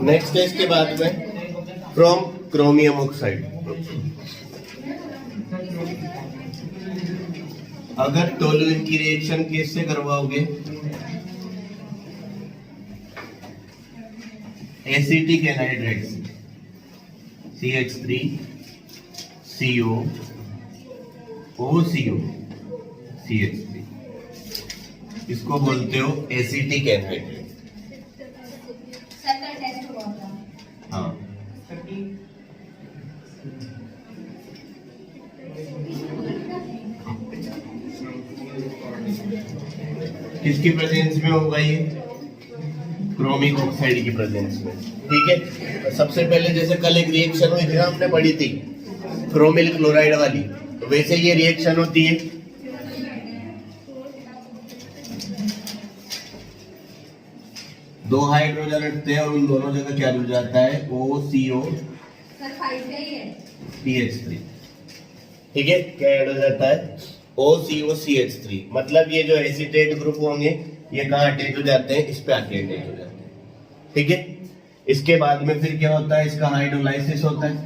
Next है इसके बाद में फ्रॉम क्रोमियम ऑक्साइड। अगर टोलुइन की रिएक्शन किससे करवाओगे? एसिटिक एनहाइड्राइड से, CH3 CO OCO CH3, इसको बोलते हो एसिटिक एनहाइड्राइड। हाँ, किसकी प्रेजेंस में होगा ये? क्रोमिक ऑक्साइड की प्रेजेंस में। ठीक है, सबसे पहले जैसे कल एक रिएक्शन हुई थी ना, हमने पढ़ी थी क्रोमिल क्लोराइड वाली, तो वैसे ये रिएक्शन होती है। दो हाइड्रोजन हटते हैं और उन दोनों जगह क्या जुड़ जाता है? OCO CH3। ठीक है, क्या ऐड हो जाता है? OCO CH3। मतलब ये जो एसिटेट ग्रुप होंगे ये कहाँ अटैच हो जाते हैं? इस पे आके अटैच हो जाते हैं। ठीक है, इसके बाद में फिर क्या होता है? इसका हाइड्रोलाइसिस होता है,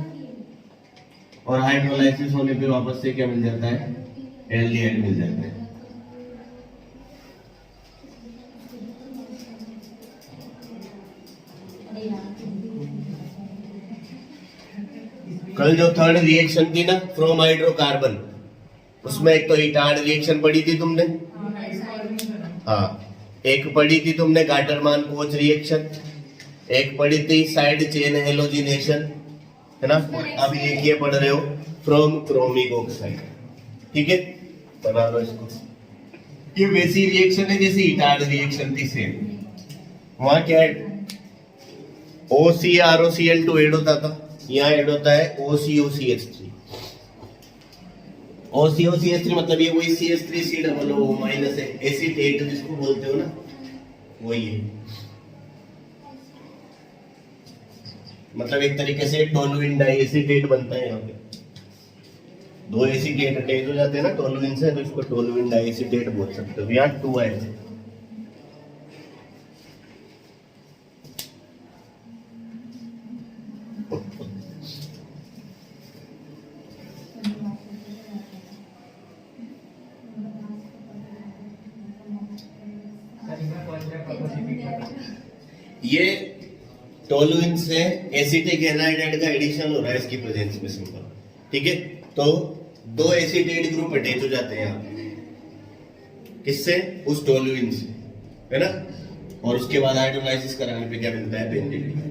और हाइड्रोलाइसिस होने पे वापस से क्या मिल जाता है? एल्डिहाइड मिल जाता है। कल जो थर्ड रिएक्शन थी ना फ्रॉम हाइड्रोकार्बन, उसमें एक तो इटार्ड रिएक्शन पढ़ी थी तुमने, हाँ, एक पढ़ी थी तुमने गाटरमान कोच रिएक्शन, एक पढ़ी थी साइड चेन हेलोजिनेशन, है ना। अब एक ये पढ़ रहे हो फ्रॉम क्रोमिक ऑक्साइड। ठीक है, बना लो इसको। ये वैसी रिएक्शन है जैसे इटार्ड रिएक्शन थी सेम। वहां क्या है? OCROCl2 ऐड होता था, यहाँ ऐड होता है OCOCH3। OCOCH3 मतलब ये वही CH3COO माइनस है, एसिटेट जिसको बोलते हो ना, वही है। मतलब एक तरीके से टोलुइन डाइएसिटेट बनता है। यहाँ पे दो एसिटेट अटैच हो जाते हैं ना टोलुइन से, तो इसको टोलुइन डाइएसिटेट बोल सकते हो। यहाँ 2 है। ये टोलुइन से एसिटिक एनहाइड्राइड का एडिशन हो रहा है इसकी प्रेजेंस में, सिंपल। ठीक है, तो दो एसिटेट ग्रुप अटैच हो जाते हैं यहाँ, किससे? उस टोलुइन से, है ना। और उसके बाद हाइड्रोलाइसिस कराने पे क्या मिलता है? बेंजीन।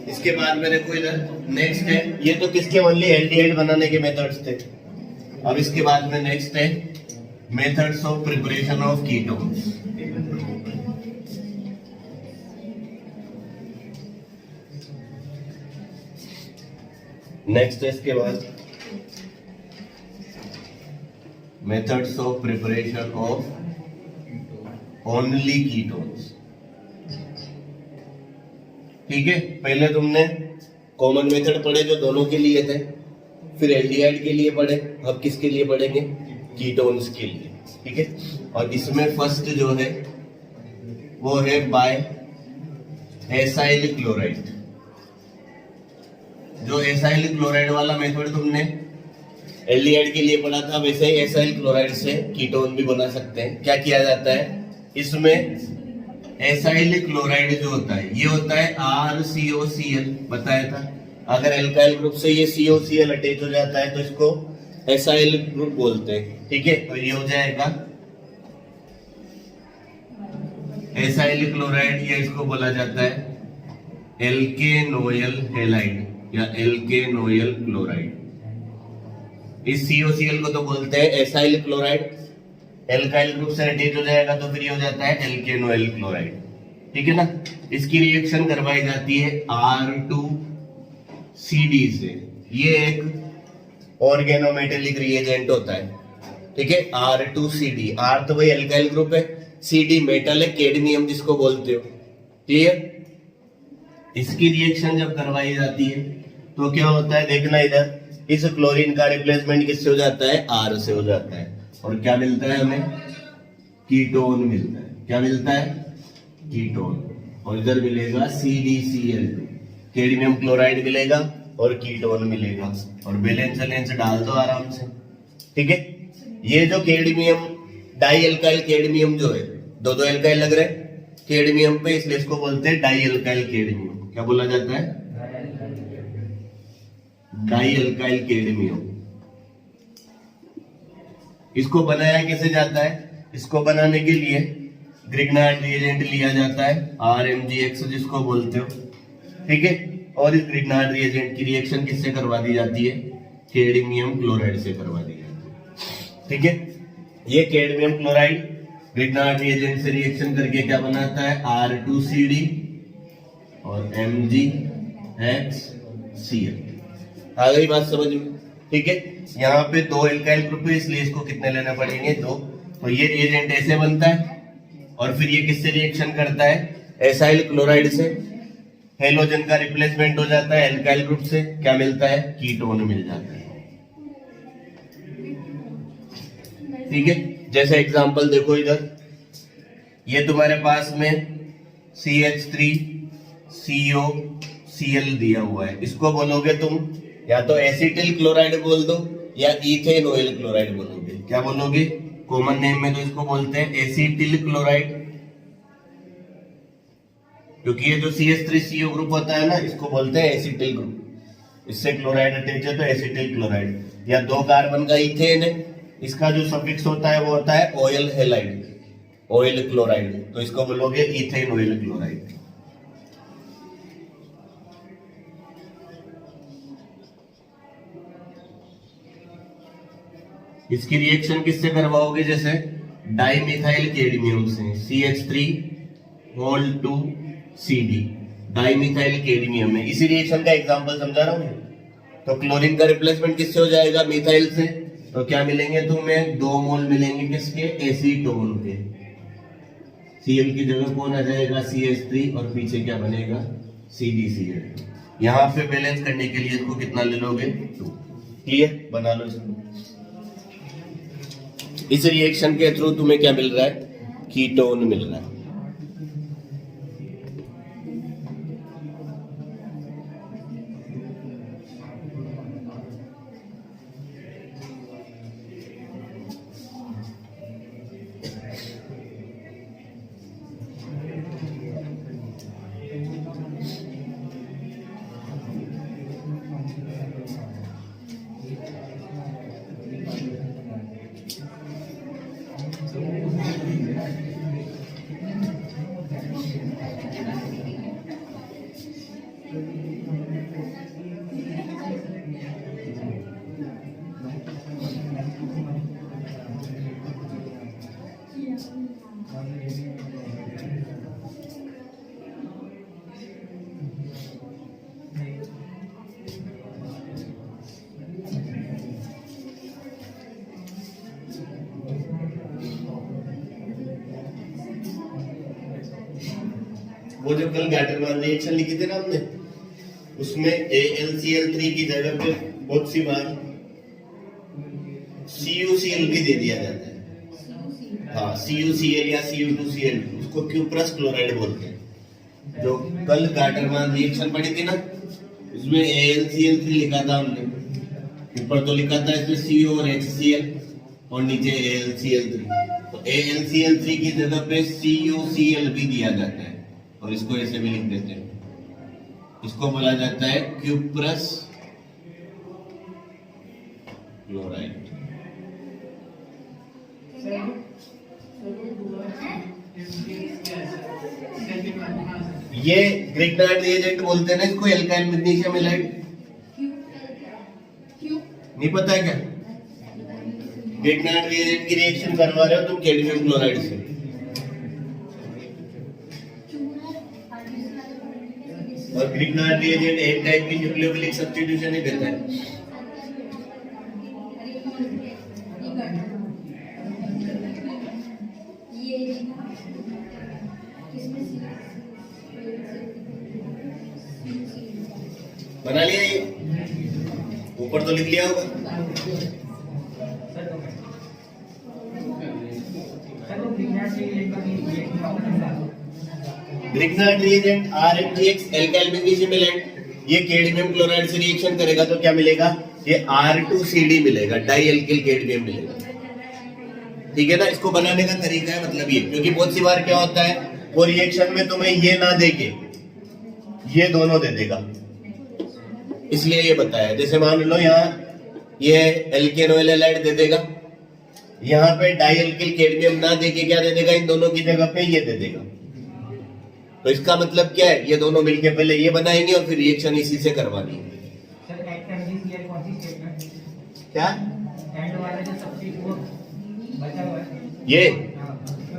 इसके बाद में देखो इधर नेक्स्ट है, ये तो किसके ओनली एल्डिहाइड बनाने के मेथड्स थे। अब इसके बाद में नेक्स्ट है methods of preparation of ketones. Next है इसके बाद methods of preparation of only ketones. ठीक है, पहले तुमने कॉमन मेथड पढ़े जो दोनों के लिए थे, फिर एल्डिहाइड के लिए पढ़े, अब किसके लिए पढ़ेंगे? कीटोन्स के लिए। ठीक है, और इसमें फर्स्ट जो है वो है बाय एसाइल क्लोराइड। जो एसाइल क्लोराइड वाला मेथड तुमने एल्डिहाइड के लिए पढ़ा था, वैसे ही एसाइल क्लोराइड से कीटोन भी बना सकते हैं। क्या किया जाता है इसमें, एसाइल क्लोराइड जो होता है ये होता है RCOCl, बताया था। अगर एल्काइल ग्रुप से ये COCl अटैच हो जाता है तो इसको एसाइल ग्रुप बोलते हैं, ठीक है। तो ये हो जाएगा एसाइल क्लोराइड, या इसको बोला जाता है एल्केनोइल हैलाइड या एल्केनोइल क्लोराइड। इस COCl को तो बोलते हैं एसाइल क्लोराइड। एल्काइल ग्रुप से अटैच हो जाएगा तो फिर ये हो जाता है एल्केनोइल क्लोराइड, ठीक है ना। इसकी रिएक्शन करवाई जाती है R2CD से। ये एक ऑर्गेनोमेटेलिक रिएजेंट होता है, ठीक है। R2CD, R तो वही एल्काइल ग्रुप है, CD मेटल है, कैडमियम जिसको बोलते हो, क्लियर। इसकी रिएक्शन जब करवाई जाती है तो क्या होता है, देखना इधर, इस क्लोरीन का रिप्लेसमेंट किससे हो जाता है, R से हो जाता है, और क्या मिलता है हमें, कीटोन मिलता है। क्या मिलता है, कीटोन। और इधर मिलेगा CdCl2, कैडमियम क्लोराइड मिलेगा और कीटोन मिलेगा। और बैलेंस डाल दो आराम से, ठीक है। ये जो कैडमियम डाई एल्काइल कैडमियम जो है, दो एल्काइल लग रहे कैडमियम पे, इसलिए इसको बोलते हैं डाई एल्काइल कैडमियम। क्या बोला जाता है, डाई एल्काइल कैडमियम। इसको बनाया कैसे जाता है, इसको बनाने के लिए ग्रिग्नार्ड रिएजेंट लिया जाता है, RMgX जिसको बोलते हो, ठीक है। और इस ग्रिग्नार्ड रिएजेंट की रिएक्शन किससे करवा दी जाती है, कैडमियम क्लोराइड से करवा दी जाती है, ठीक है। ये कैडमियम क्लोराइड ग्रिग्नार्ड रिएजेंट से रिएक्शन करके क्या बनाता है, R2CD और MgXCl। आ गई बात समझ में, ठीक है। यहाँ पे दो एल्काइल ग्रुप है, इसलिए इसको कितने लेने पड़ेंगे, दो। तो ये रिएजेंट ऐसे बनता है, और फिर ये किससे रिएक्शन करता है, एसाइल क्लोराइड से। हेलोजन का रिप्लेसमेंट हो जाता है एल्काइल ग्रुप से, क्या मिलता है, कीटोन मिल जाता है, ठीक है। जैसे एग्जांपल देखो इधर, ये तुम्हारे पास में CH3COCl दिया हुआ है, इसको बोलोगे तुम या तो एसिटिल क्लोराइड बोल दो या इथेनोइल क्लोराइड बोलोगे। क्या बोलोगे, कॉमन नेम में तो इसको बोलते हैं एसिटिल क्लोराइड, क्योंकि ये जो CH3CO ग्रुप होता है ना, इसको बोलते हैं एसिटिल ग्रुप। इससे क्लोराइड अटैच है तो एसिटिल क्लोराइड। या दो कार्बन का इथेन है, इसका जो सफिक्स होता है वो होता है ऑयल हैलाइड, ऑयल क्लोराइड, तो इसको बोलोगे इथेनोइल क्लोराइड। इसकी रिएक्शन किससे करवाओगे, जैसे डाइमिथाइल कैडमियम से, CH3 डाइमिथाइल कैडमियम में। इसी रिएक्शन का एग्जांपल समझा रहा हूं। तो क्लोरीन का रिप्लेसमेंट किससे हो जाएगा, मिथाइल से। तो क्या मिलेंगे तुम्हें, 2 मोल मिलेंगे किसके, एसीटोन के। Cl की जगह कौन आ जाएगा, CH3, और पीछे क्या बनेगा, CdCl। यहाँ पे बैलेंस करने के लिए इसको कितना ले लोगे, 2। क्लियर, बना लो इसको। इस रिएक्शन के थ्रू तुम्हें क्या मिल रहा है, कीटोन मिल रहा है। वो जो कल गैटरमान रिएक्शन लिखी थी ना हमने, उसमें AlCl3 की जगह पे बहुत सी बार CuCl भी दे दिया जाता है। हाँ, CuCl या Cu2Cl, उसको क्यूप्रस क्लोराइड बोलते हैं। जो कल गाटरमान रिएक्शन पढ़ी थी ना, इसमें AlCl3 लिखा था हमने, ऊपर तो लिखा था इसमें CO और HCl और नीचे AlCl3। तो AlCl3 की जगह पे CuCl भी दिया जाता है और इसको ऐसे भी लिख देते हैं, इसको बोला जाता है क्यूप्रस क्लोराइड। ये ग्रिग्नार्ड रिएजेंट बोलते हैं ना इसको, एल्काइल मैग्नीशियम हैलाइड। नहीं पता है क्या? ग्रिग्नार्ड रिएजेंट की रिएक्शन करवा रहे हो तुम कैल्शियम क्लोराइड से। और ग्रिग्नार्ड रिएजेंट एक टाइप की न्यूक्लियोफिलिक सब्स्टिट्यूशन ही देता है। बना लिया ये, ऊपर तो लिख लिया होगा। Grignard reagent RMgX alkyl magnesium halide, ये कैडमियम क्लोराइड से रिएक्शन करेगा तो क्या मिलेगा? ये R2CD मिलेगा, डाई एल्किल कैडमियम मिलेगा। ठीक है ना? इसको बनाने का तरीका है मतलब ये, क्योंकि बहुत सी बार क्या होता है वो रिएक्शन में तुम्हें ये ना देके ये दोनों दे देगा, इसलिए ये बताया। जैसे मान लो यहाँ ये एल्केन ऑयल हैलाइड दे देगा, यहाँ पे डाई एल्किल कैडमियम ना देके क्या दे देगा? इन दोनों की जगह पे ये दे देगा। तो इसका मतलब क्या है? ये दोनों मिलके पहले ये बनाएंगे और फिर रिएक्शन इसी से करवानी है। क्या ये?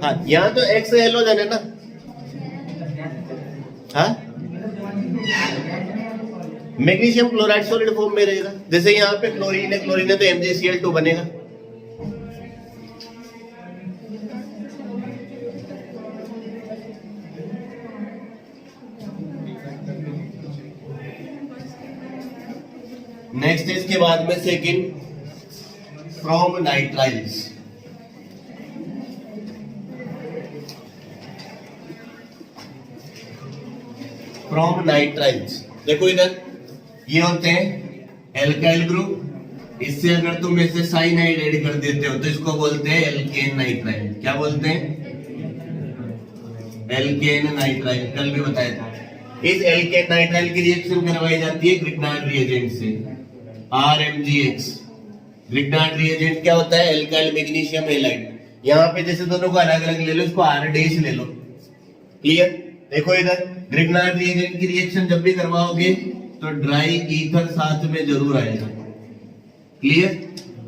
हाँ, यहाँ तो X हेलोजन है ना। हाँ, मैग्नीशियम क्लोराइड सॉलिड फॉर्म में रहेगा। जैसे यहाँ पे क्लोरीन है तो MgCl2 बनेगा। नेक्स्ट इसके बाद में second from nitriles. From nitriles देखो इधर, ये होते हैं एल्काइल ग्रुप। इससे अगर तुम ऐसे साइनाइड ऐड कर देते हो तो इसको बोलते हैं एल्केन नाइट्राइल। क्या बोलते हैं? एल्केन नाइट्राइल, कल भी बताया था। इस एल्केन नाइट्राइल की रिएक्शन करवाई जाती है ग्रिग्नार्ड रिएजेंट से, RMgX। ग्रिग्नार्ड रिएजेंट क्या होता है? Alkyl magnesium halide. यहाँ पे जैसे दोनों को अलग अलग ले लो, इसको R- ले लो। क्लियर? देखो इधर ग्रिग्नार्ड रिएजेंट की रिएक्शन जब भी करवाओगे तो ड्राई ईथर साथ में जरूर आएगा। क्लियर?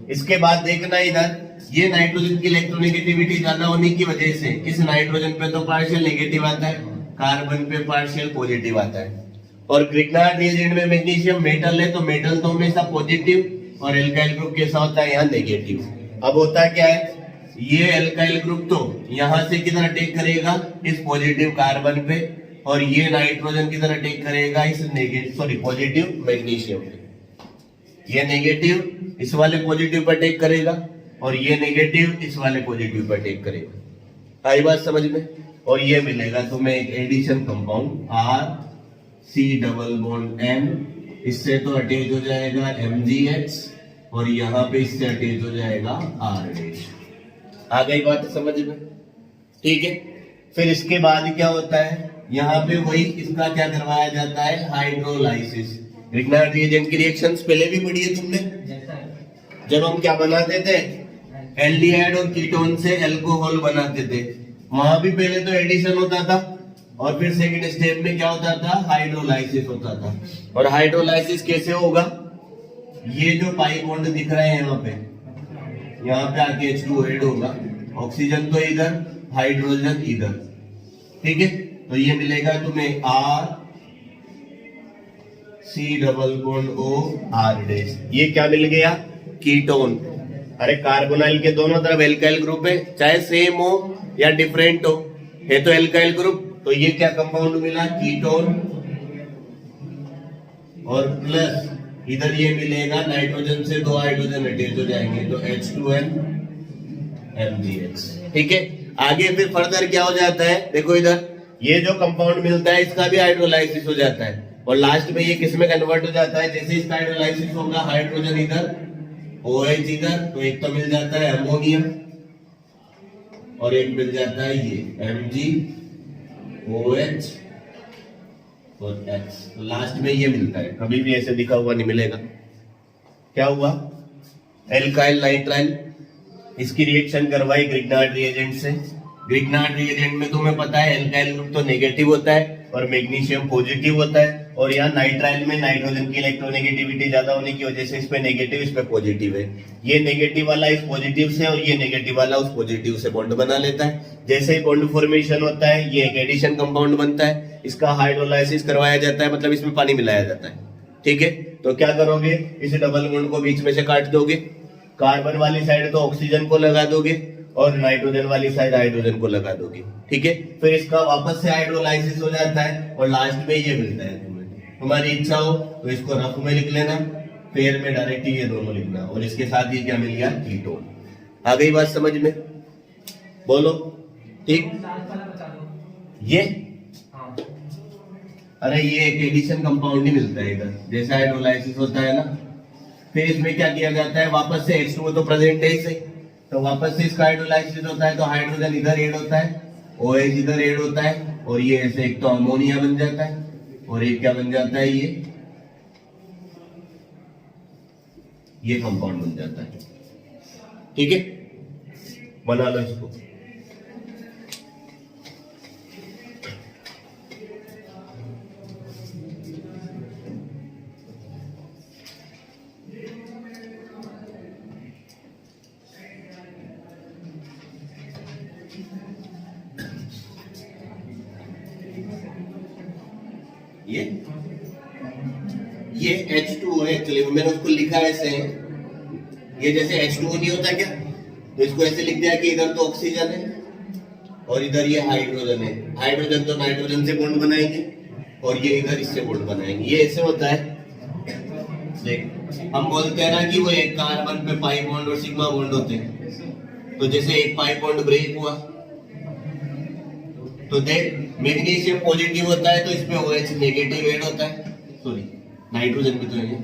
इसके बाद देखना इधर, ये नाइट्रोजन की इलेक्ट्रोनेगेटिविटी ज्यादा होने की वजह से इस नाइट्रोजन पे तो पार्शियल नेगेटिव आता है, कार्बन पे पार्शियल पॉजिटिव आता है। और ग्रिग्नार्ड रिएजेंट में मैग्नीशियम मेटल है तो मेटल तो हमेशा पॉजिटिव और एल्काइल ग्रुप कैसा होता है? यहाँ नेगेटिव। अब होता क्या है, ये एल्काइल ग्रुप तो यहां से किधर अटैक करेगा? इस पॉजिटिव कार्बन पे, और ये नाइट्रोजन किधर अटैक करेगा? इस नेगेटिव पॉजिटिव मैग्नीशियम पे। ये नेगेटिव इस वाले पॉजिटिव पर अटैक करेगा और ये नेगेटिव इस वाले पॉजिटिव पर अटैक करेगा। आई बात समझ में? और ये मिलेगा तुम्हें एक एडिशन कंपाउंड RC≡N। इससे तो अटैच हो जाएगा MgX और यहाँ पे इससे अटैच हो जाएगा R'। आ गई बात समझ में? ठीक है। फिर इसके बाद क्या होता है, यहाँ पे वही इसका क्या करवाया जाता है? हाइड्रोलाइसिस। ग्रिग्नार्ड रिएजेंट की रिएक्शंस पहले भी पढ़ी है तुमने, जब हम क्या बनाते थे? एल्डिहाइड और कीटोन से अल्कोहल बनाते थे। वहां भी पहले तो एडिशन होता था और फिर सेकंड स्टेप में क्या होता था? हाइड्रोलाइसिस होता था। और हाइड्रोलाइसिस कैसे होगा? ये जो पाई बॉन्ड दिख रहे हैं यहाँ पे आके H2 ऐड होगा, ऑक्सीजन तो इधर, हाइड्रोजन इधर। ठीक है, तो ये मिलेगा तुम्हें RC≡OR'। ये क्या मिल गया? कीटोन। अरे कार्बोनाइल के दोनों तरफ एल्काइल ग्रुप है, चाहे सेम हो या डिफरेंट हो, है तो एल्काइल ग्रुप। तो ये क्या कंपाउंड मिला? कीटोन। और प्लस इधर ये मिलेगा नाइट्रोजन से 2 हाइड्रोजन अटैच हो जाएंगे तो H2N MgX। ठीक है, आगे फिर फर्दर क्या हो जाता है? देखो इधर ये जो कंपाउंड मिलता है इसका भी हाइड्रोलाइसिस हो जाता है और लास्ट में ये किस में कन्वर्ट हो जाता है, जैसे इसका हाइड्रोलाइसिस होगा हाइड्रोजन इधर OH इधर, तो एक तो मिल जाता है अमोनिया और एक मिल जाता है ये MgOH और X, तो लास्ट में ये मिलता है, कभी भी ऐसे लिखा हुआ नहीं मिलेगा। क्या हुआ, एल्काइल नाइट्राइल, इसकी रिएक्शन करवाई ग्रिग्नार्ड रिएजेंट से। ग्रिग्नार्ड रिएजेंट में तुम्हें पता है एल्काइल ग्रुप तो नेगेटिव होता है और मैग्नीशियम पॉजिटिव होता है, और यहाँ नाइट्राइल में नाइट्रोजन की इलेक्ट्रोनेगेटिविटी ज्यादा होने की वजह से इसमें नेगेटिव इस पे पॉजिटिव है। ये नेगेटिव वाला इस पॉजिटिव से और ये नेगेटिव वाला उस पॉजिटिव से बॉन्ड बना लेता है। जैसे ही बॉन्ड फॉर्मेशन होता है ये एक एडिशन कंपाउंड बनता है, इसका हाइड्रोलाइसिस करवाया जाता है, मतलब इसमें पानी मिलाया जाता है। ठीक है, तो क्या करोगे, इस डबल बॉन्ड को बीच में से काट दोगे, कार्बन वाली साइड तो ऑक्सीजन को लगा दोगे और नाइट्रोजन वाली साइड हाइड्रोजन को लगा दोगे। ठीक है, फिर इसका वापस से हाइड्रोलाइसिस हो जाता है और लास्ट में ये मिलता है तुम्हें। तुम्हारी इच्छा हो तो इसको रफ में लिख लेना, पेयर में डायरेक्ट ये दोनों लिखना, और इसके साथ ये क्या मिल गया, कीटोन। आ गई बात समझ में, बोलो ठीक। ये अरे ये एक एडिशन कंपाउंड ही मिलता है इधर, जैसे हाइड्रोलाइसिस होता है ना, फिर इसमें क्या किया जाता है, वापस से H2O तो प्रेजेंट है इसे, तो वापस से इसका हाइड्रोलाइसिस होता है, तो हाइड्रोजन इधर ऐड होता है, OH इधर ऐड होता है, और ये ऐसे एक तो अमोनिया बन जाता है और एक क्या बन जाता है, ये कंपाउंड बन जाता है। ठीक है, बना लो इसको। ये H2O है, एक्चुअली मैंने उसको लिखा ऐसे है, ये जैसे H2O नहीं होता क्या, तो इसको ऐसे लिख दिया कि इधर तो ऑक्सीजन है और इधर ये हाइड्रोजन है, हाइड्रोजन तो नाइट्रोजन से बॉन्ड बनाएंगे और ये इधर इससे बॉन्ड बनाएंगे। ये ऐसे होता है, देख हम बोलते हैं ना कि वो एक कार्बन पे पाई बॉन्ड और सिग्मा बॉन्ड होते हैं, तो जैसे एक पाई बॉन्ड ब्रेक हुआ तो देख मैग्नीशियम पॉजिटिव होता है तो इसमें OH नेगेटिव ऐड होता है, सॉरी नाइट्रोजन भी तो है,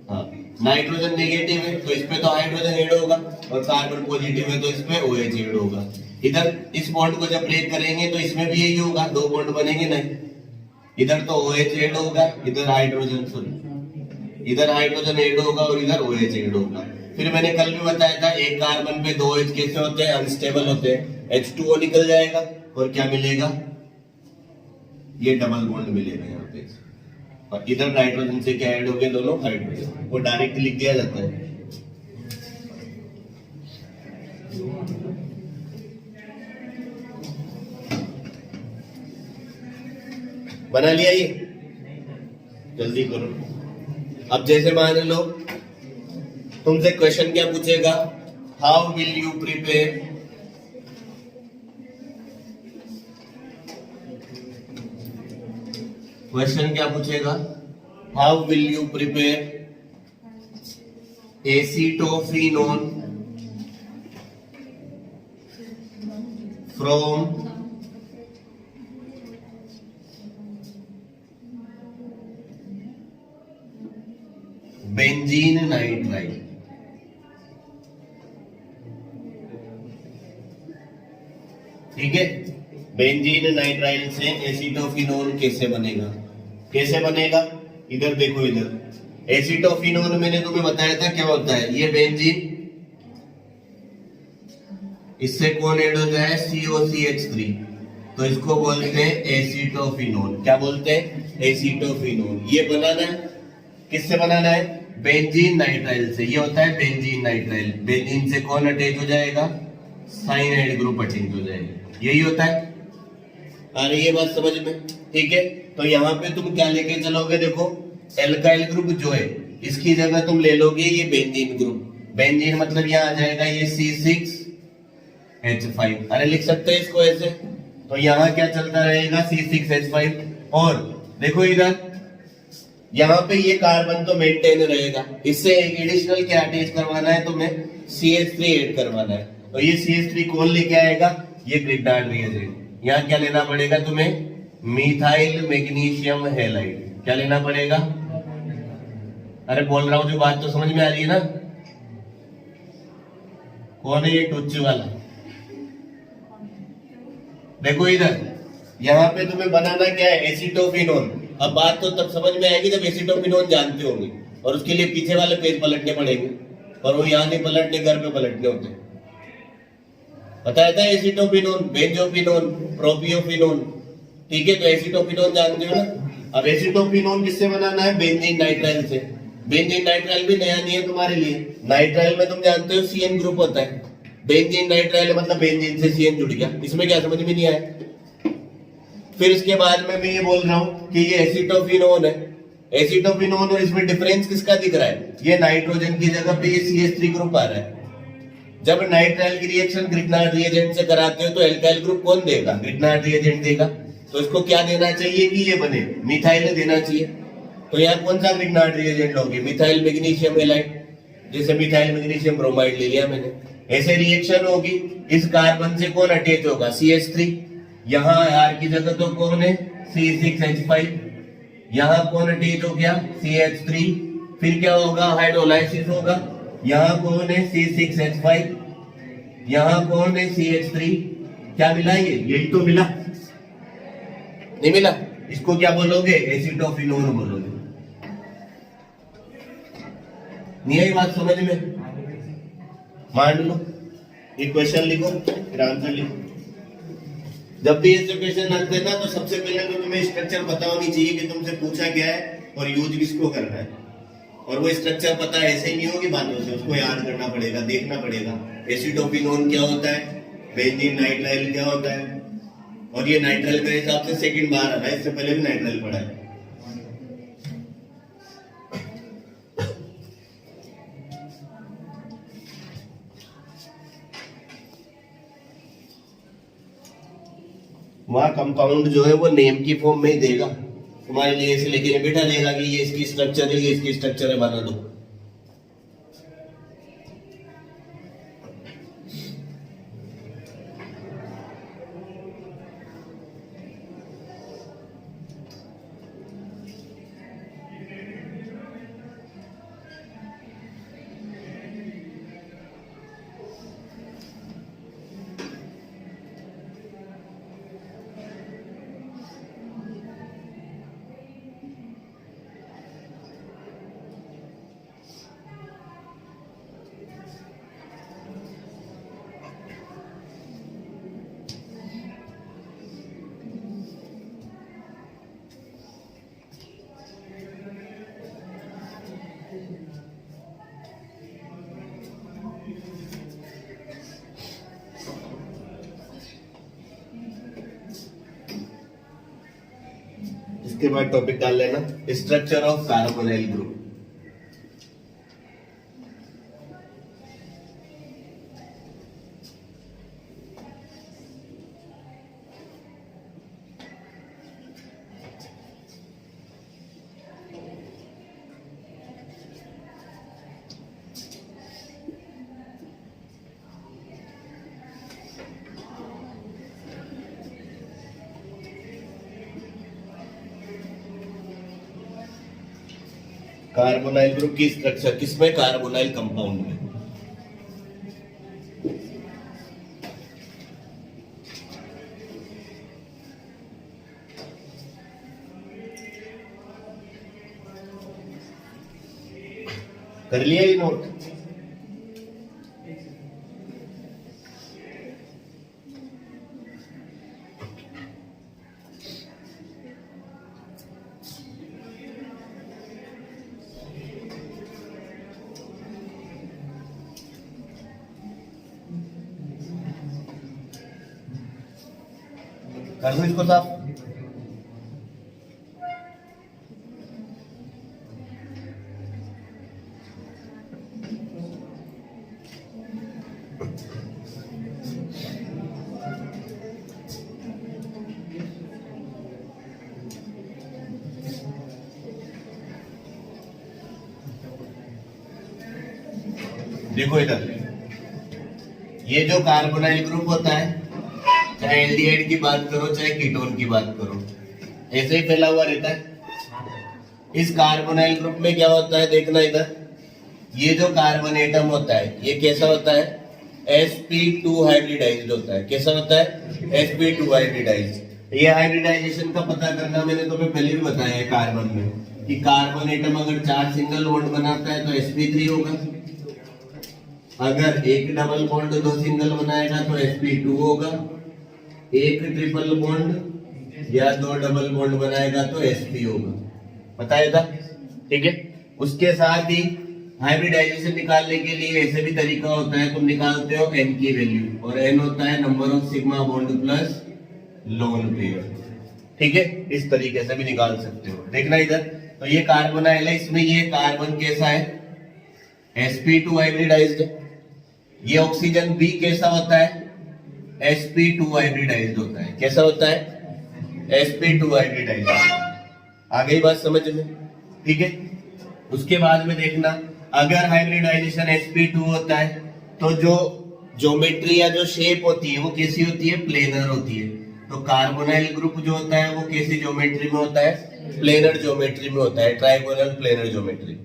हाँ नाइट्रोजन नेगेटिव है तो इसमें तो हाइड्रोजन ऐड होगा, और कार्बन पॉजिटिव है तो इसमें OH ऐड होगा। इधर इस बॉन्ड को जब ब्रेक करेंगे तो इसमें भी यही होगा, दो बॉन्ड बनेंगे नहीं, इधर तो OH ऐड होगा, इधर हाइड्रोजन, सॉरी इधर हाइड्रोजन ऐड होगा और इधर OH ऐड होगा। फिर मैंने कल भी बताया था एक कार्बन पे दो OH कैसे होते हैं, अनस्टेबल होते हैं, H2O निकल जाएगा और क्या मिलेगा, ये डबल बॉन्ड मिलेगा यहाँ पे, और इधर नाइट्रोजन से क्या ऐड हो गए, दोनों हाइड्रोजन, वो डायरेक्ट लिख दिया जाता है। बना लिया ये, जल्दी करो। अब जैसे मान लो तुमसे क्वेश्चन क्या पूछेगा, how will you prepare, question क्या पूछेगा, how will you prepare acetophenone from benzene nitrile. ठीक है, बेंजीन नाइट्राइल से एसीटोफिनोन कैसे बनेगा, कैसे बनेगा, इधर देखो, इधर एसीटोफिनोन मैंने तुम्हें बताया था क्या होता है, ये बेंजीन, इससे कौन ऐड होता है, COCH3, तो इसको बोलते हैं एसीटोफिनोन। क्या बोलते हैं, एसीटोफिनोन। ये बनाना है, किससे बनाना है, बेंजीन नाइट्राइल से। ये होता है बेंजीन नाइट्राइल, बेंजीन से कौन अटैच हो जाएगा, साइनाइड ग्रुप अटैच हो जाएगा, यही होता है। अरे ये बात समझ में, ठीक है। तो यहाँ पे तुम क्या लेके चलोगे, देखो एल्काइल ग्रुप जो है इसकी जगह तुम ले लोगे ये बेंजीन ग्रुप, बेंजीन मतलब यहाँ आ जाएगा ये C6H5, अरे लिख सकते हैं इसको ऐसे, तो यहाँ क्या चलता रहेगा C6H5, और देखो इधर यहाँ पे ये कार्बन तो मेंटेन रहेगा, इससे एक एडिशनल क्या अटैच करवाना है तुम्हें, CH3 ऐड करवाना है, तो ये CH3 कौन लेके आएगा, ये ग्रिग्नार्ड रिएजेंट। यहाँ क्या लेना पड़ेगा तुम्हें? Methyl magnesium halide. क्या लेना पड़ेगा? अरे बोल रहा हूं जो बात तो समझ में आ रही है ना? कौन है ये टुच्ची वाला? देखो इधर, यहाँ पे तुम्हें बनाना क्या है? एसिटोफिनोन। अब बात तो तब समझ में आएगी जब एसिटोफिनोन जानते होंगे, और उसके लिए पीछे वाले पेज पलटने पड़ेंगे, और वो यहाँ नहीं पलटने, घर पे पलटने होते। पता है एसिटोफिनोन, बेंजोफिनोन, प्रोपियोफिनोन। ठीक है, तो एसिटोफिनोन जानते हो ना? अब एसिटोफिनोन किससे बनाना है? बेंजीन नाइट्राइल से। बेंजीन नाइट्राइल भी नया नहीं है तुम्हारे लिए। नाइट्राइल में तुम जानते हो CN ग्रुप होता है। बेंजीन नाइट्राइल मतलब बेंजीन से CN जुड़ गया। इसमें क्या समझ में नहीं आया? फिर इसके बाद में मैं ये बोल रहा हूं कि ये एसिटोफिनोन है। एसिटोफिनोन, और इसमें डिफरेंस किसका दिख रहा है? ये नाइट्रोजन की जगह पे ये CH3 ग्रुप आ रहा है। जब नाइट्राइल की रिएक्शन ग्रिग्नार्ड रिएजेंट से कराते हो तो एल्काइल ग्रुप कौन देगा? ग्रिग्नार्ड रिएजेंट देगा। तो इसको क्या देना चाहिए कि ये बने? मिथाइल देना चाहिए। तो यहाँ कौन सा ग्रिग्नार्ड रिएजेंट लोगे? Methyl magnesium halide. जैसे मिथाइल मैग्नीशियम ब्रोमाइड ले लिया मैंने। ऐसे रिएक्शन होगी, इस कार्बन से कौन अटैच होगा? CH3। यहाँ R की जगह तो कौन है? C6H5। यहाँ कौन अटैच हो गया? CH3। फिर क्या होगा? हाइड्रोलाइसिस होगा। यहाँ कौन है? C6H5। यहाँ कौन है? CH3। क्या मिला? ये यही तो मिला, नहीं मिला? इसको क्या बोलोगे? एसिटोफिनोन बोलोगे। नहीं आई बात समझ में? मान लो ये क्वेश्चन लिखो, फिर आंसर लिखो। जब भी ऐसे क्वेश्चन आते हैं ना, तो सबसे पहले तो तुम्हें स्ट्रक्चर पता होनी चाहिए कि तुमसे पूछा क्या है और यूज किसको करना है। और वो स्ट्रक्चर पता ऐसे ही नहीं होगी बातों से, उसको याद करना पड़ेगा, देखना पड़ेगा। एसिटोफिनोन क्या होता है? बेंजीन नाइट्राइल क्या होता है? और ये नाइट्राइल मेरे हिसाब से सेकंड बार आ रहा है, इससे पहले भी नाइट्राइल पढ़ा है। वहां कंपाउंड जो है वो नेम की फॉर्म में ही देगा तुम्हारे लिए, ऐसे लेके बैठा देगा कि ये इसकी स्ट्रक्चर है, ये इसकी स्ट्रक्चर है, बना दो। इसके बाद टॉपिक डाल लेना structure of carbonyl group. Carbonyl group की स्ट्रक्चर किसमें? कार्बोनाइल कंपाउंड में। कर लिया ये नोट? कर दो इसको साफ। देखो इधर, ये जो कार्बोनाइल ग्रुप होता है चाहे एल्डिहाइड की बात करो चाहे कीटोन की बात करो, ऐसे ही फैला हुआ रहता है। इस कार्बोनाइल ग्रुप में क्या होता है देखना इधर, ये जो कार्बन एटम होता है ये कैसा होता है, sp2 हाइब्रिडाइज्ड होता है। कैसा होता है, sp2 हाइब्रिडाइज्ड। ये हाइब्रिडाइजेशन का पता करना मैंने तुम्हें पहले भी बताया है कार्बन में, कि कार्बन एटम अगर 4 सिंगल बॉन्ड बनाता है तो sp3 होगा, अगर एक डबल बॉन्ड 2 सिंगल बनाएगा तो sp2 होगा, एक ट्रिपल बॉन्ड या 2 डबल बॉन्ड बनाएगा तो sp होगा। पता है था, ठीक है। उसके साथ ही हाइब्रिडाइजेशन निकालने के लिए ऐसे भी तरीका होता है, तुम निकालते हो n की वैल्यू, और n होता है number of sigma bond plus lone pair, ठीक है। इस तरीके से भी निकाल सकते हो। देखना इधर, तो ये कार्बोनाइल है, इसमें ये कार्बन कैसा है, sp2 हाइब्रिडाइज्ड है। ये ऑक्सीजन B कैसा होता है, sp2 हाइब्रिडाइज्ड होता है। कैसा होता है, sp2 हाइब्रिडाइज्ड। आ गई बात समझ में, ठीक है। उसके बाद में देखना, अगर हाइब्रिडाइजेशन sp2 होता है तो जो ज्योमेट्री या जो शेप होती है वो कैसी होती है, प्लेनर होती है। तो कार्बोनाइल ग्रुप जो होता है वो कैसी ज्योमेट्री में होता है, प्लेनर ज्योमेट्री में होता है, ट्राइगोनल प्लेनर ज्योमेट्री,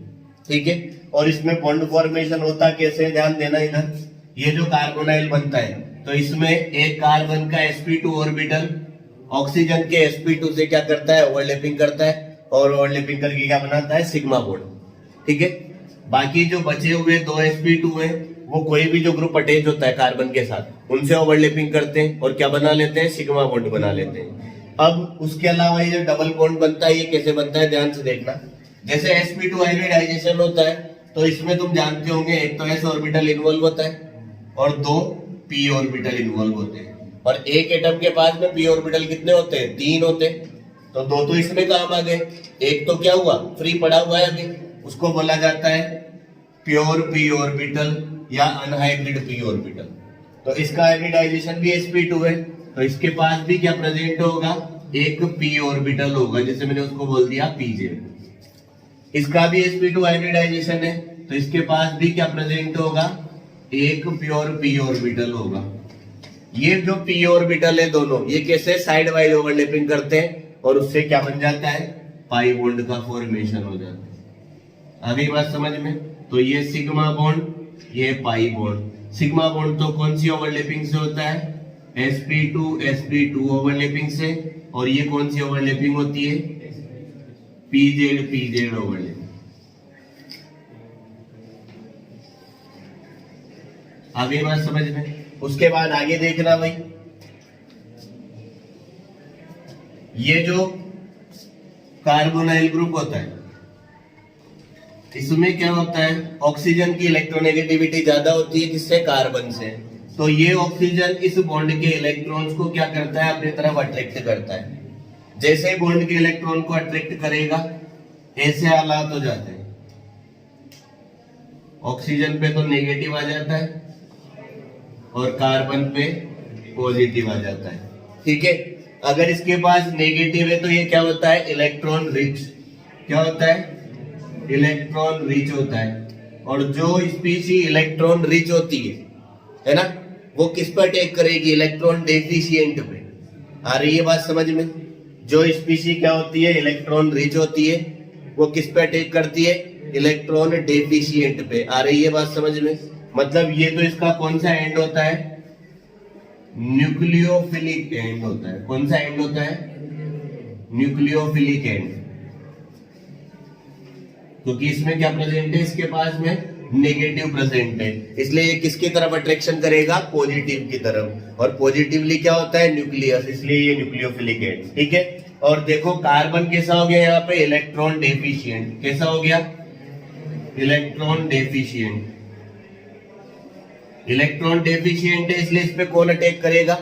ठीक है। और इसमें बॉन्ड फॉर्मेशन होता कैसे, ध्यान देना इधर। ये जो कार्बोनाइल बनता है तो इसमें एक कार्बन का sp2 ऑर्बिटल ऑक्सीजन के sp2 से क्या करता है, ओवरलैपिंग करता है, और ओवरलैपिंग करके क्या बनाता है, सिग्मा बॉन्ड, ठीक है। बाकी जो बचे हुए 2 sp2 है वो कोई भी जो ग्रुप अटैच होता है कार्बन के साथ उनसे ओवरलैपिंग करते हैं और क्या बना लेते हैं, सिग्मा बॉन्ड बना लेते हैं। अब उसके अलावा ये जो डबल बॉन्ड बनता है ये कैसे बनता है, ध्यान से देखना। जैसे sp2 हाइब्रिडाइजेशन होता है तो इसमें तुम जानते होंगे एक तो s ऑर्बिटल इन्वॉल्व होता है और 2 p ऑर्बिटल इन्वॉल्व होते हैं, और एक एटम के पास में p ऑर्बिटल कितने होते हैं, 3 होते हैं। तो 2 तो इसमें काम आ गए, एक तो क्या हुआ, फ्री पड़ा हुआ है अभी, उसको बोला जाता है प्योर p ऑर्बिटल या अनहाइब्रिड p ऑर्बिटल। तो इसका हाइब्रिडाइजेशन भी sp2 है, तो इसके पास भी क्या प्रेजेंट होगा, एक p ऑर्बिटल होगा, जैसे मैंने उसको बोल दिया pj। इसका भी sp2 हाइब्रिडाइजेशन है तो इसके पास भी क्या प्रेजेंट होगा, एक प्योर p ऑर्बिटल होगा। ये जो p ऑर्बिटल है दोनों ये कैसे साइड वाइज ओवरलैपिंग करते हैं और उससे क्या बन जाता है, पाई बॉन्ड का फॉर्मेशन हो जाता है। अगली बात समझ में, तो ये सिग्मा बॉन्ड, ये पाई बॉन्ड। सिग्मा बॉन्ड तो कौन सी ओवरलैपिंग से होता है, sp2 ओवरलैपिंग से, और ये कौन सी ओवरलैपिंग होती है, pz ओवरलैपिंग। आगे बात समझ में। उसके बाद आगे देखना भाई, ये जो कार्बोनाइल ग्रुप होता है इसमें क्या होता है, ऑक्सीजन की इलेक्ट्रोनेगेटिविटी ज्यादा होती है किससे, कार्बन से। तो ये ऑक्सीजन इस बॉन्ड के इलेक्ट्रॉन्स को क्या करता है, अपनी तरफ अट्रैक्ट करता है। जैसे बॉन्ड के इलेक्ट्रॉन को अट्रैक्ट करेगा ऐसे हालात हो जाते हैं, ऑक्सीजन पे तो नेगेटिव आ जाता है और कार्बन पे पॉजिटिव आ जाता है, ठीक है। अगर इसके पास नेगेटिव है तो ये क्या होता है, इलेक्ट्रॉन रिच। क्या होता है, इलेक्ट्रॉन रिच होता है। और जो स्पीशी इलेक्ट्रॉन रिच होती है ना, वो किस पर अटैक करेगी, इलेक्ट्रॉन डेफिशिएंट पे। आ रही है बात समझ में। जो स्पीशी क्या होती है, इलेक्ट्रॉन रिच होती है, वो किस पे अटैक करती है, इलेक्ट्रॉन डेफिशिएंट पे। आ रही है बात समझ में। मतलब ये तो इसका कौन सा एंड होता है, न्यूक्लियोफिलिक एंड होता है। कौन सा एंड होता है, न्यूक्लियोफिलिक एंड। क्योंकि इसमें क्या प्रेजेंट है, इसके पास में नेगेटिव प्रेजेंट है, इसलिए ये किसकी तरफ अट्रैक्शन करेगा, पॉजिटिव की तरफ। और पॉजिटिवली क्या होता है, न्यूक्लियस, इसलिए ये न्यूक्लियोफिलिक एंड, ठीक है। और देखो कार्बन कैसा हो गया यहाँ पे, इलेक्ट्रॉन डेफिशिएंट। कैसा हो गया, इलेक्ट्रॉन डेफिशिएंट। इलेक्ट्रॉन डेफिशिएंट है इसलिए इस पे कौन अटैक करेगा,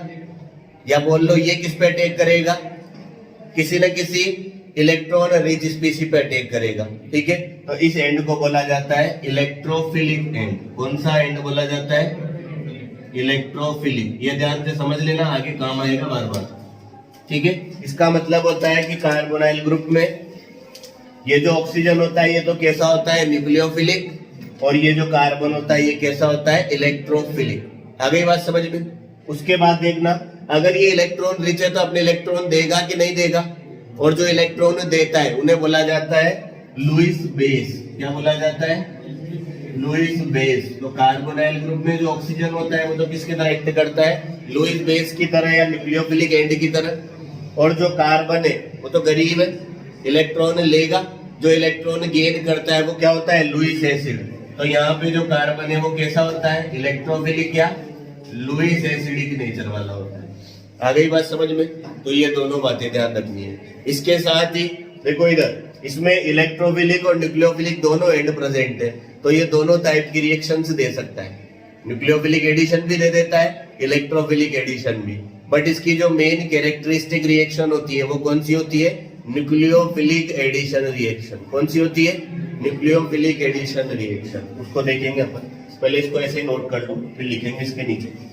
या बोल लो ये किस पे अटैक करेगा, किसी न किसी इलेक्ट्रॉन रिच स्पीशी पे अटैक करेगा, ठीक है। तो इस एंड को बोला जाता है इलेक्ट्रोफिलिक एंड। कौन सा एंड बोला जाता है, इलेक्ट्रोफिलिक। ये ध्यान से समझ लेना, आगे काम आएगा बार बार, ठीक है। इसका मतलब होता है कि कार्बोनाइल ग्रुप में ये जो ऑक्सीजन होता है ये तो कैसा होता है, न्यूक्लियोफिलिक, और ये जो कार्बन होता है ये कैसा होता है, इलेक्ट्रोफिलिक। आ गई बात समझ में। उसके बाद देखना, अगर ये इलेक्ट्रॉन रिच है तो अपने इलेक्ट्रॉन देगा कि नहीं देगा, और जो इलेक्ट्रॉन देता है उन्हें बोला जाता है लुईस बेस। क्या बोला जाता है? Lewis base. तो कार्बोनाइल ग्रुप में जो ऑक्सीजन होता है वो तो किसकी तरह एक्ट करता है? लुईस बेस की तरह या न्यूक्लियोफिलिक एंड की तरह। और जो कार्बन है वो तो गरीब है, इलेक्ट्रॉन लेगा, जो इलेक्ट्रॉन गेन करता है वो क्या होता है? Lewis acid. तो यहाँ पे जो कार्बन है वो कैसा होता है? इलेक्ट्रोफिलिक या लुईस एसिडिक नेचर वाला होता है। आ गई बात समझ में? तो ये दोनों बातें ध्यान रखनी है। इसके साथ ही देखो इधर, इसमें इलेक्ट्रोफिलिक और न्यूक्लियोफिलिक दोनों एंड प्रेजेंट है, तो ये दोनों टाइप की रिएक्शंस दे सकता है। न्यूक्लियोफिलिक एडिशन भी दे देता है, इलेक्ट्रोफिलिक एडिशन भी। बट इसकी जो मेन कैरेक्टरिस्टिक रिएक्शन होती है वो कौन सी होती है? Nucleophilic addition reaction. कौन सी होती है? Nucleophilic addition reaction. उसको देखेंगे अपन। पहले इसको ऐसे नोट कर लो, फिर लिखेंगे इसके नीचे।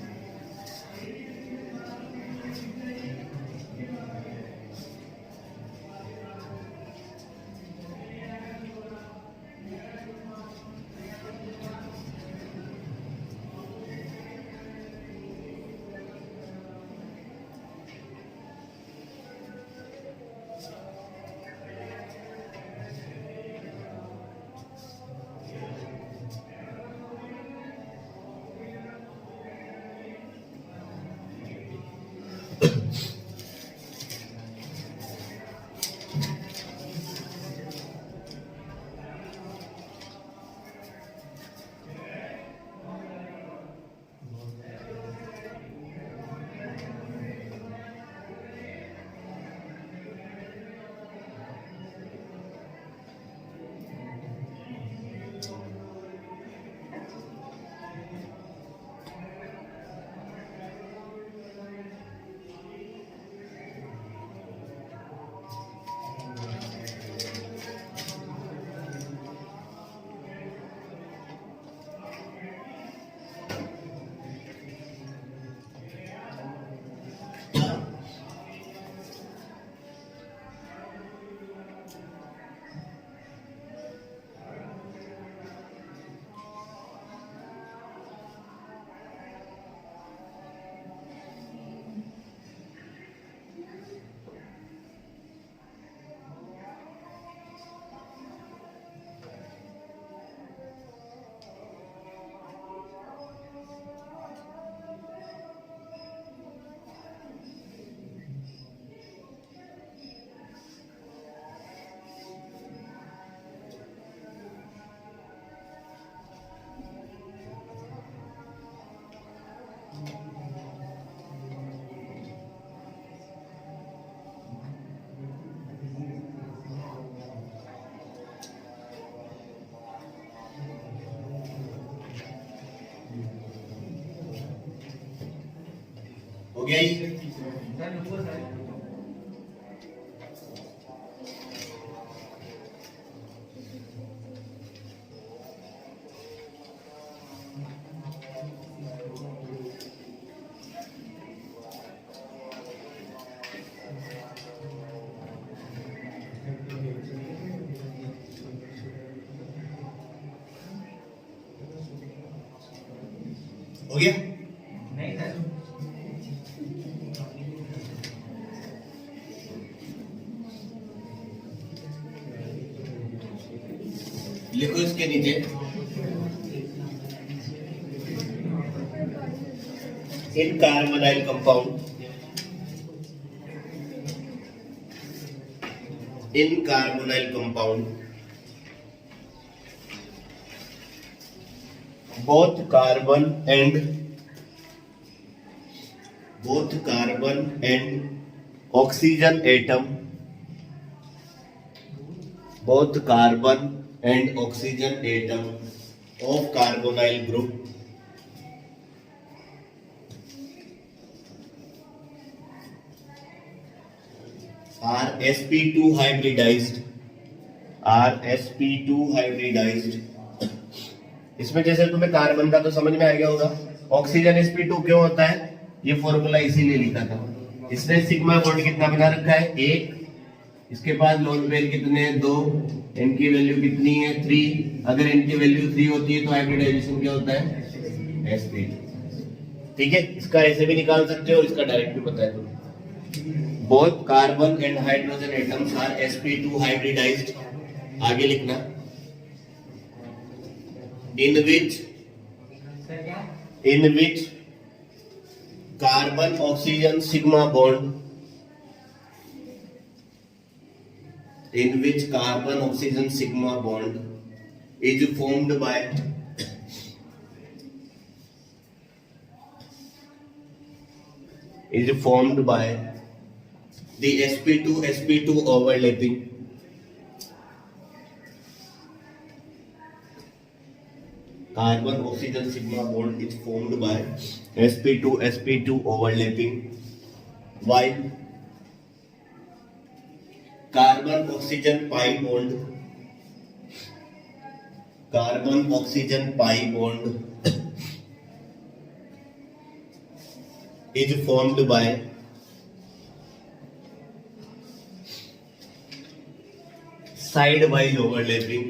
हो गया ही? हो गया? नहीं सर। लिखो इसके नीचे in carbonyl compound, in carbonyl compound both carbon and oxygen atom, both carbon and oxygen atom of carbonyl group are sp2 hybridized, इसमें जैसे तुम्हें कार्बन का तो समझ में आ गया होगा, ऑक्सीजन sp2 क्यों होता है, ये फॉर्मूला इसीलिए लिखा था। इसने सिग्मा बॉन्ड कितना बना रखा है, 1, इसके बाद लोन पेयर कितने हैं, 2, इनकी वैल्यू कितनी है, 3। अगर इनकी वैल्यू 3 होती है तो हाइब्रिडाइजेशन क्या होता है, sp2। ठीक है, इसका ऐसे भी निकाल सकते हो, इसका डायरेक्ट भी पता है तुम्हें। Both carbon and hydrogen atoms are sp2 hybridized, आगे लिखना, in which carbon oxygen sigma bond, in which carbon oxygen sigma bond is formed by the sp2 overlapping, carbon oxygen sigma bond is formed by sp2 overlapping, while carbon oxygen pi bond is formed by side-wise overlapping,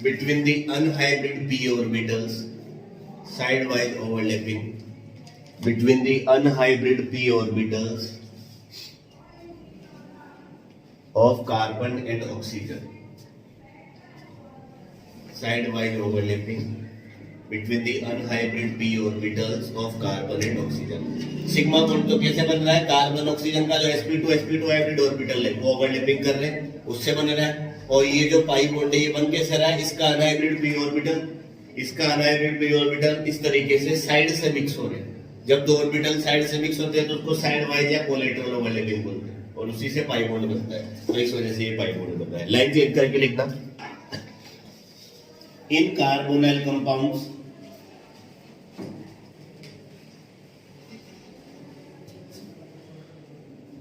between the unhybrid p orbitals, side-wise overlapping between the unhybrid p orbitals of carbon and oxygen, side-wise overlapping between the unhybrid p orbitals of carbon and oxygen. Sigma bond तो कैसे बन रहा है, carbon oxygen का जो sp2 hybrid orbital है वो overlapping कर रहे हैं, उससे बन रहा है। और ये जो पाई बॉन्ड है ये बन कैसे रहा है, इसका अनहाइब्रिड p ऑर्बिटल इस तरीके से साइड से मिक्स हो रहे हैं। जब दो ऑर्बिटल साइड से मिक्स होते हैं तो उसको साइड वाइज या कोलैटरल ओवरलैपिंग बोलते हैं, और उसी से पाई बॉन्ड बनता है। तो इस वजह से ये पाई बॉन्ड बनता है। लाइन चेंज करके लिखना, in carbonyl compounds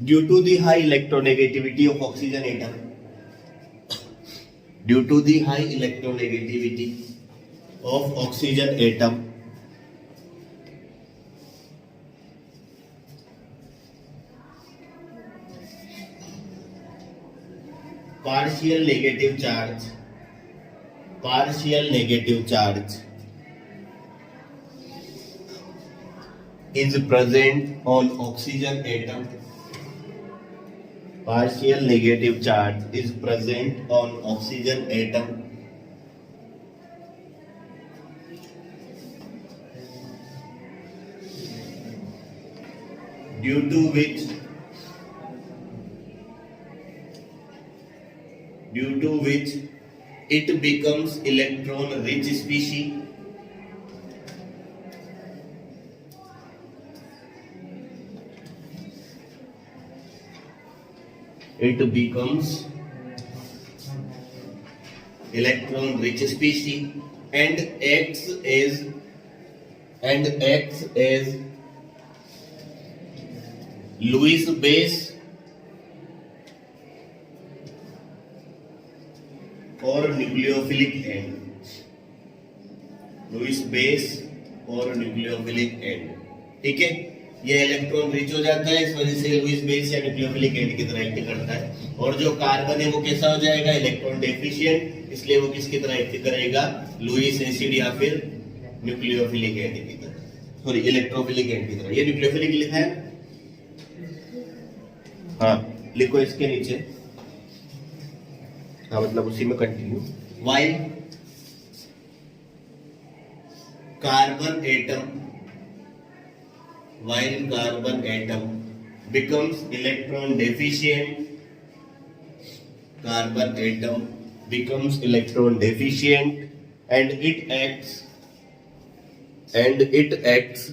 due to the high electronegativity of oxygen atom, partial negative charge is present on oxygen atom. Partial negative charge is present on oxygen atom due to which it becomes electron rich species. It becomes electron rich species and acts as Lewis base or nucleophilic end. ठीक है, ये electron rich हो जाता है, इस वजह से Lewis base या न्यूक्लियोफिलिक एंड की तरह एक्ट करता है। और जो कार्बन है वो कैसा हो जाएगा, इलेक्ट्रॉन डेफिशिएंट, इसलिए वो किसकी तरह एक्ट करेगा, लुईस एसिड या फिर न्यूक्लियोफिलिक एंड की तरह, सॉरी इलेक्ट्रोफिलिक एंड की तरह। ये न्यूक्लियोफिलिक लिखा है, हाँ लिखो इसके नीचे, हाँ मतलब उसी में continue. While carbon atom becomes electron deficient, and it acts